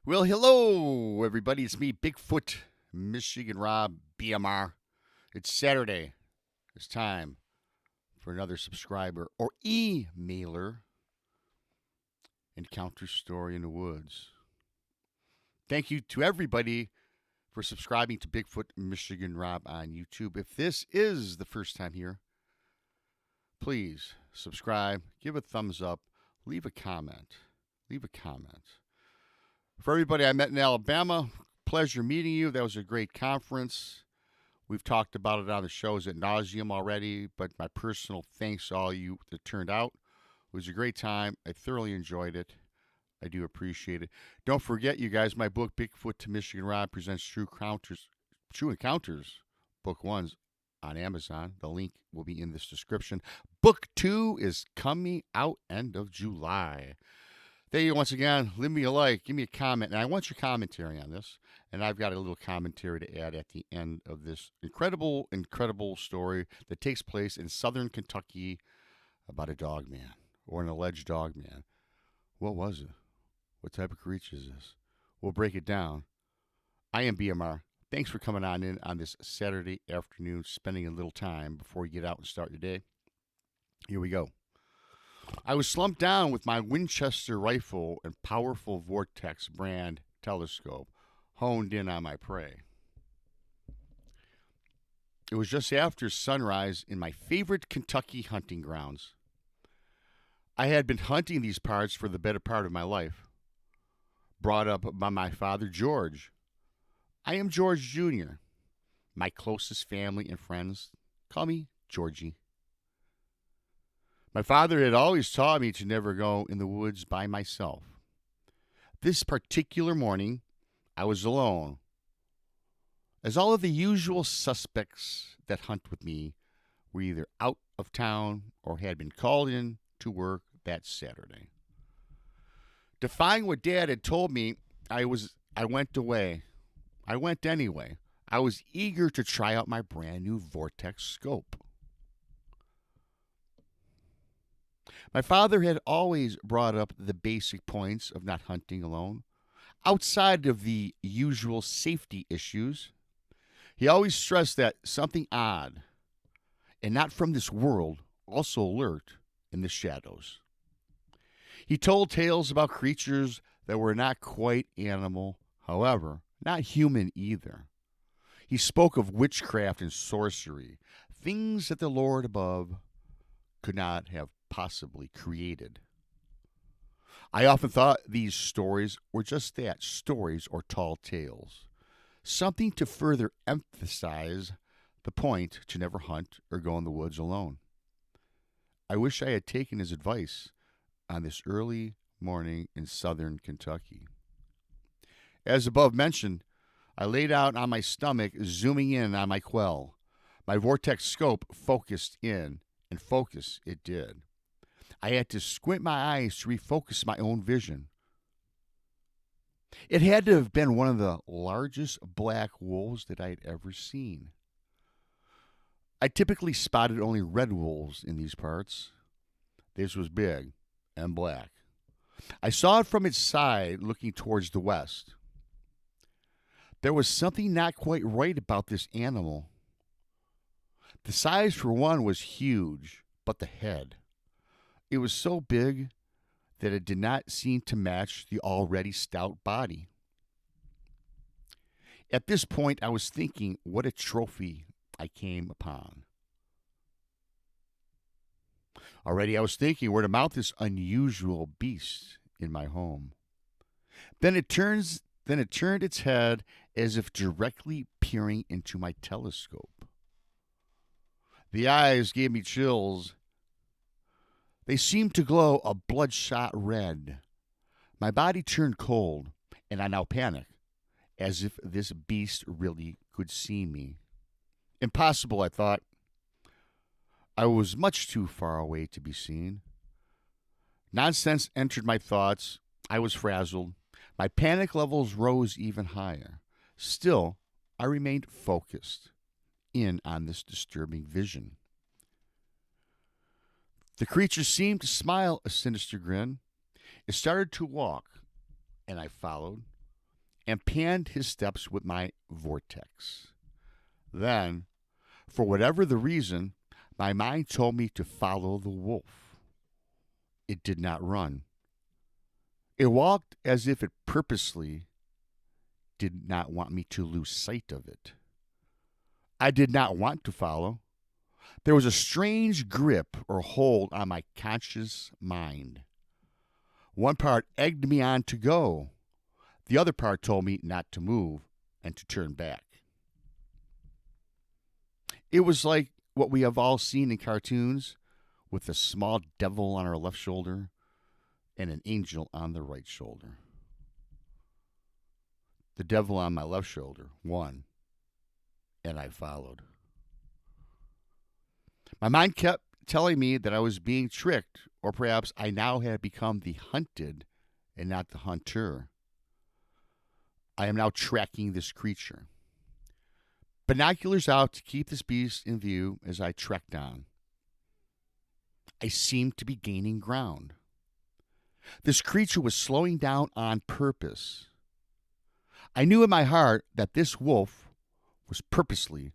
Well, hello, everybody. It's me, Bigfoot, Michigan Rob, BMR. It's Saturday. It's time for another subscriber or emailer encounter story in the woods. Thank you to everybody for subscribing to Bigfoot, Michigan Rob on YouTube. If this is the first time here, please subscribe, give a thumbs up, leave a comment. Leave a comment. For everybody I met in Alabama, pleasure meeting you. That was a great conference. We've talked about it on the shows at nauseum already, but my personal thanks to all you that turned out. It was a great time. I thoroughly enjoyed it. I do appreciate it. Don't forget, you guys, my book, Bigfoot to Michigan Rob, presents True Encounters, Book 1's on Amazon. The link will be in this description. Book 2 is coming out end of July. Thank you once again. Leave me a like, give me a comment, and I want your commentary on this. And I've got a little commentary to add at the end of this incredible, incredible story that takes place in southern Kentucky about a dog man or an alleged dog man. What was it? What type of creature is this? We'll break it down. I am BMR. Thanks for coming on in on this Saturday afternoon, spending a little time before you get out and start your day. Here we go. I was slumped down with my Winchester rifle and powerful Vortex brand telescope honed in on my prey. It was just after sunrise in my favorite Kentucky hunting grounds. I had been hunting these parts for the better part of my life. Brought up by my father, George. I am George Jr. My closest family and friends call me Georgie. My father had always taught me to never go in the woods by myself. This particular morning, I was alone, as all of the usual suspects that hunt with me were either out of town or had been called in to work that Saturday. Defying what Dad had told me, I went away. I went anyway. I was eager to try out my brand new Vortex scope. My father had always brought up the basic points of not hunting alone. Outside of the usual safety issues, he always stressed that something odd and not from this world also lurked in the shadows. He told tales about creatures that were not quite animal, however, not human either. He spoke of witchcraft and sorcery, things that the Lord above could not have possibly created. I often thought these stories were just that, stories or tall tales. Something to further emphasize the point to never hunt or go in the woods alone. I wish I had taken his advice on this early morning in southern Kentucky. As above mentioned, I laid out on my stomach, zooming in on my quell. My Vortex scope focused in, and focus it did. I had to squint my eyes to refocus my own vision. It had to have been one of the largest black wolves that I had ever seen. I typically spotted only red wolves in these parts. This was big and black. I saw it from its side looking towards the west. There was something not quite right about this animal. The size, for one, was huge, but the head. It was so big that it did not seem to match the already stout body. At this point, I was thinking what a trophy I came upon. Already I was thinking where to mount this unusual beast in my home. Then it turned its head as if directly peering into my telescope. The eyes gave me chills. They seemed to glow a bloodshot red. My body turned cold, and I now panicked, as if this beast really could see me. Impossible, I thought. I was much too far away to be seen. Nonsense entered my thoughts. I was frazzled. My panic levels rose even higher. Still, I remained focused in on this disturbing vision. The creature seemed to smile a sinister grin. It started to walk, and I followed. and panned his steps with my vortex. Then, for whatever the reason, my mind told me to follow the wolf. It did not run. It walked as if it purposely did not want me to lose sight of it. I did not want to follow. There was a strange grip or hold on my conscious mind. One part egged me on to go. The other part told me not to move and to turn back. It was like what we have all seen in cartoons, with a small devil on our left shoulder and an angel on the right shoulder. The devil on my left shoulder won, and I followed. My mind kept telling me that I was being tricked, or perhaps I now had become the hunted and not the hunter. I am now tracking this creature. Binoculars out to keep this beast in view as I trekked on. I seemed to be gaining ground. This creature was slowing down on purpose. I knew in my heart that this wolf was purposely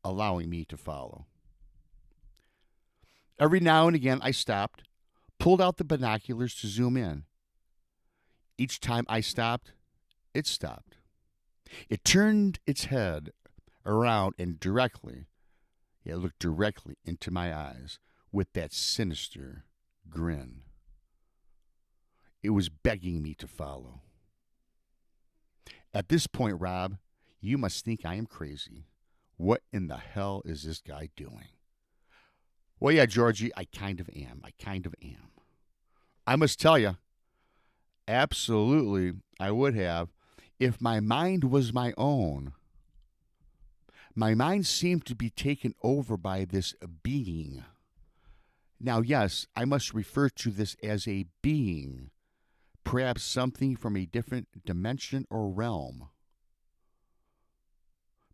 allowing me to follow. Every now and again I stopped, pulled out the binoculars to zoom in. Each time I stopped, it stopped. It turned its head around and it looked directly into my eyes with that sinister grin. It was begging me to follow. At this point, Rob, you must think I am crazy. What in the hell is this guy doing? Well, yeah, Georgie, I kind of am. I must tell you, absolutely, I would have if my mind was my own. My mind seemed to be taken over by this being. Now, yes, I must refer to this as a being, perhaps something from a different dimension or realm.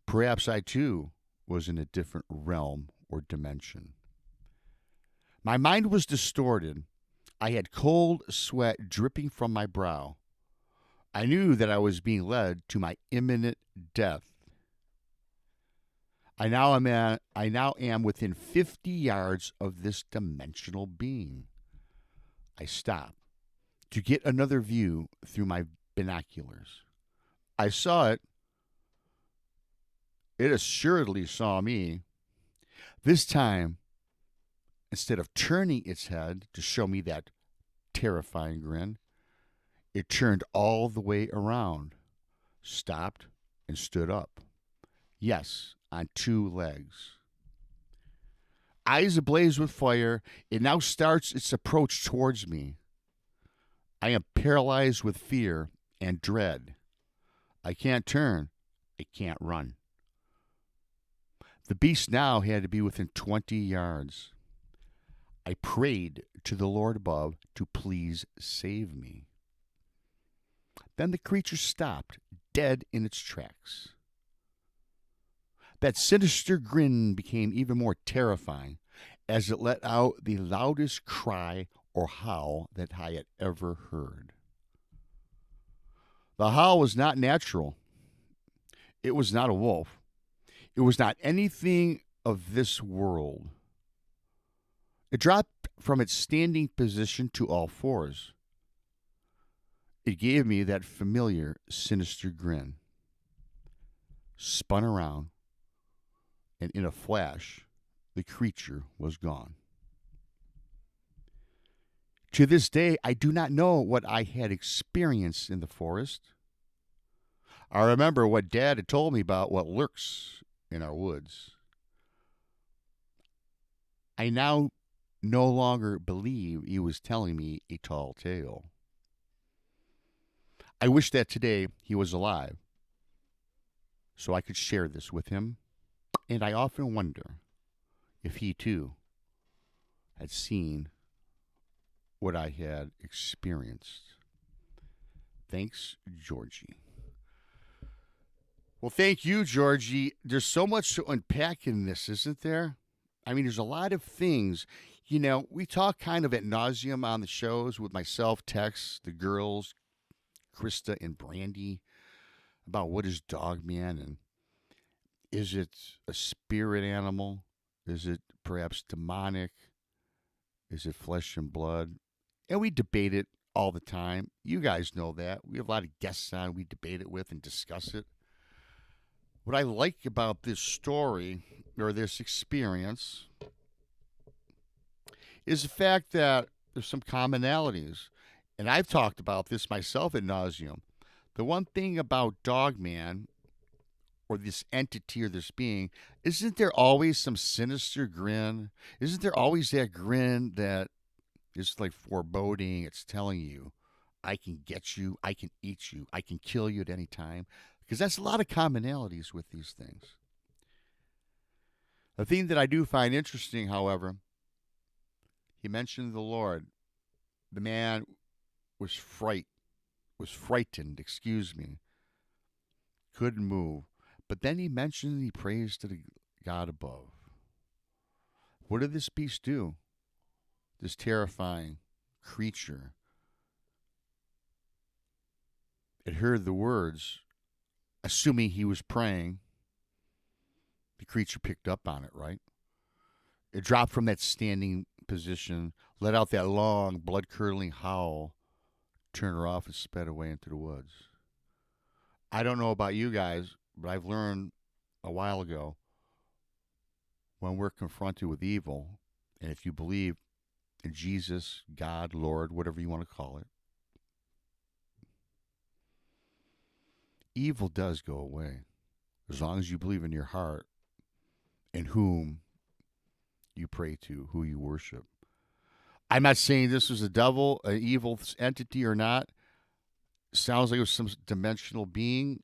Perhaps I, too, was in a different realm or dimension. My mind was distorted. I had cold sweat dripping from my brow. I knew that I was being led to my imminent death. I now am within 50 yards of this dimensional being. I stop to get another view through my binoculars. I saw it. It assuredly saw me. This time, instead of turning its head to show me that terrifying grin, it turned all the way around, stopped, and stood up. Yes, on two legs. Eyes ablaze with fire, it now starts its approach towards me. I am paralyzed with fear and dread. I can't turn. I can't run. The beast now had to be within 20 yards. I prayed to the Lord above to please save me. Then the creature stopped, dead in its tracks. That sinister grin became even more terrifying as it let out the loudest cry or howl that I had ever heard. The howl was not natural. It was not a wolf. It was not anything of this world. It dropped from its standing position to all fours. It gave me that familiar, sinister grin, spun around, and in a flash, the creature was gone. To this day, I do not know what I had experienced in the forest. I remember what Dad had told me about what lurks in our woods. I now no longer believe he was telling me a tall tale. I wish that today he was alive so I could share this with him, and I often wonder if he too had seen what I had experienced. Thanks, Georgie. Well, thank you, Georgie. There's so much to unpack in this, isn't there? I mean, there's a lot of things. You know, we talk kind of ad nauseum on the shows with myself, Tex, the girls, Krista, and Brandy. about what is Dogman, and is it a spirit animal? Is it perhaps demonic? Is it flesh and blood? And we debate it all the time. You guys know that. We have a lot of guests on we debate it with and discuss it. What I like about this story or this experience is the fact that there's some commonalities. And I've talked about this myself ad nauseum. The one thing about Dogman or this entity or this being, isn't there always some sinister grin? Isn't there always that grin that is like foreboding? It's telling you, I can get you, I can eat you, I can kill you at any time. Because that's a lot of commonalities with these things. The thing that I do find interesting, however, he mentioned the Lord. The man was frightened, couldn't move. But then he mentioned he prays to the God above. What did this beast do? This terrifying creature. It heard the words, assuming he was praying. The creature picked up on it, right? It dropped from that standing position, let out that long, blood-curdling howl, turned her off, and sped away into the woods. I don't know about you guys, but I've learned a while ago, when we're confronted with evil, and if you believe in Jesus, God, Lord, whatever you want to call it, evil does go away, as long as you believe in your heart in whom you pray to, who you worship. I'm not saying this was a devil, an evil entity or not. Sounds like it was some dimensional being,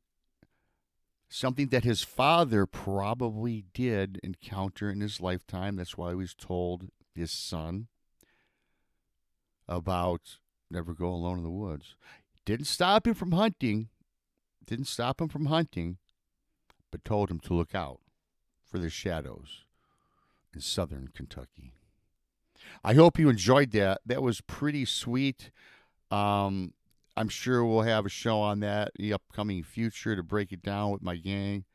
something that his father probably did encounter in his lifetime. That's why he was told his son about never go alone in the woods. Didn't stop him from hunting, but told him to look out for the shadows in southern Kentucky. I hope you enjoyed that. That was pretty sweet. I'm sure we'll have a show on that in the upcoming future to break it down with my gang.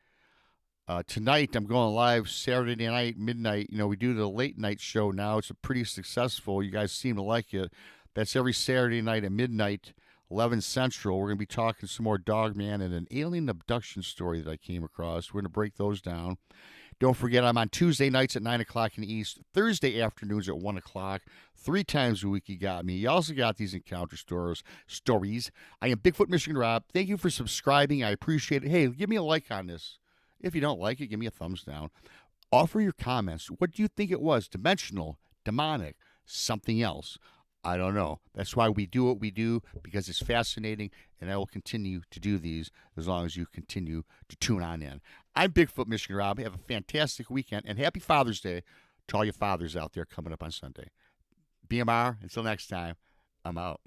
Tonight, I'm going live Saturday night, midnight. We do the late night show now. It's pretty successful. You guys seem to like it. That's every Saturday night at midnight, 11 Central. We're going to be talking some more Dogman and an alien abduction story that I came across. We're going to break those down. Don't forget, I'm on Tuesday nights at 9 o'clock in the East, Thursday afternoons at 1 o'clock. 3 times a week you got me. You also got these encounter stories. I am Bigfoot Michigan Rob. Thank you for subscribing. I appreciate it. Hey, give me a like on this. If you don't like it, give me a thumbs down. Offer your comments. What do you think it was? Dimensional, demonic, something else? I don't know. That's why we do what we do, because it's fascinating, and I will continue to do these as long as you continue to tune on in. I'm Bigfoot Michigan Rob. Have a fantastic weekend, and happy Father's Day to all your fathers out there coming up on Sunday. BMR, until next time, I'm out.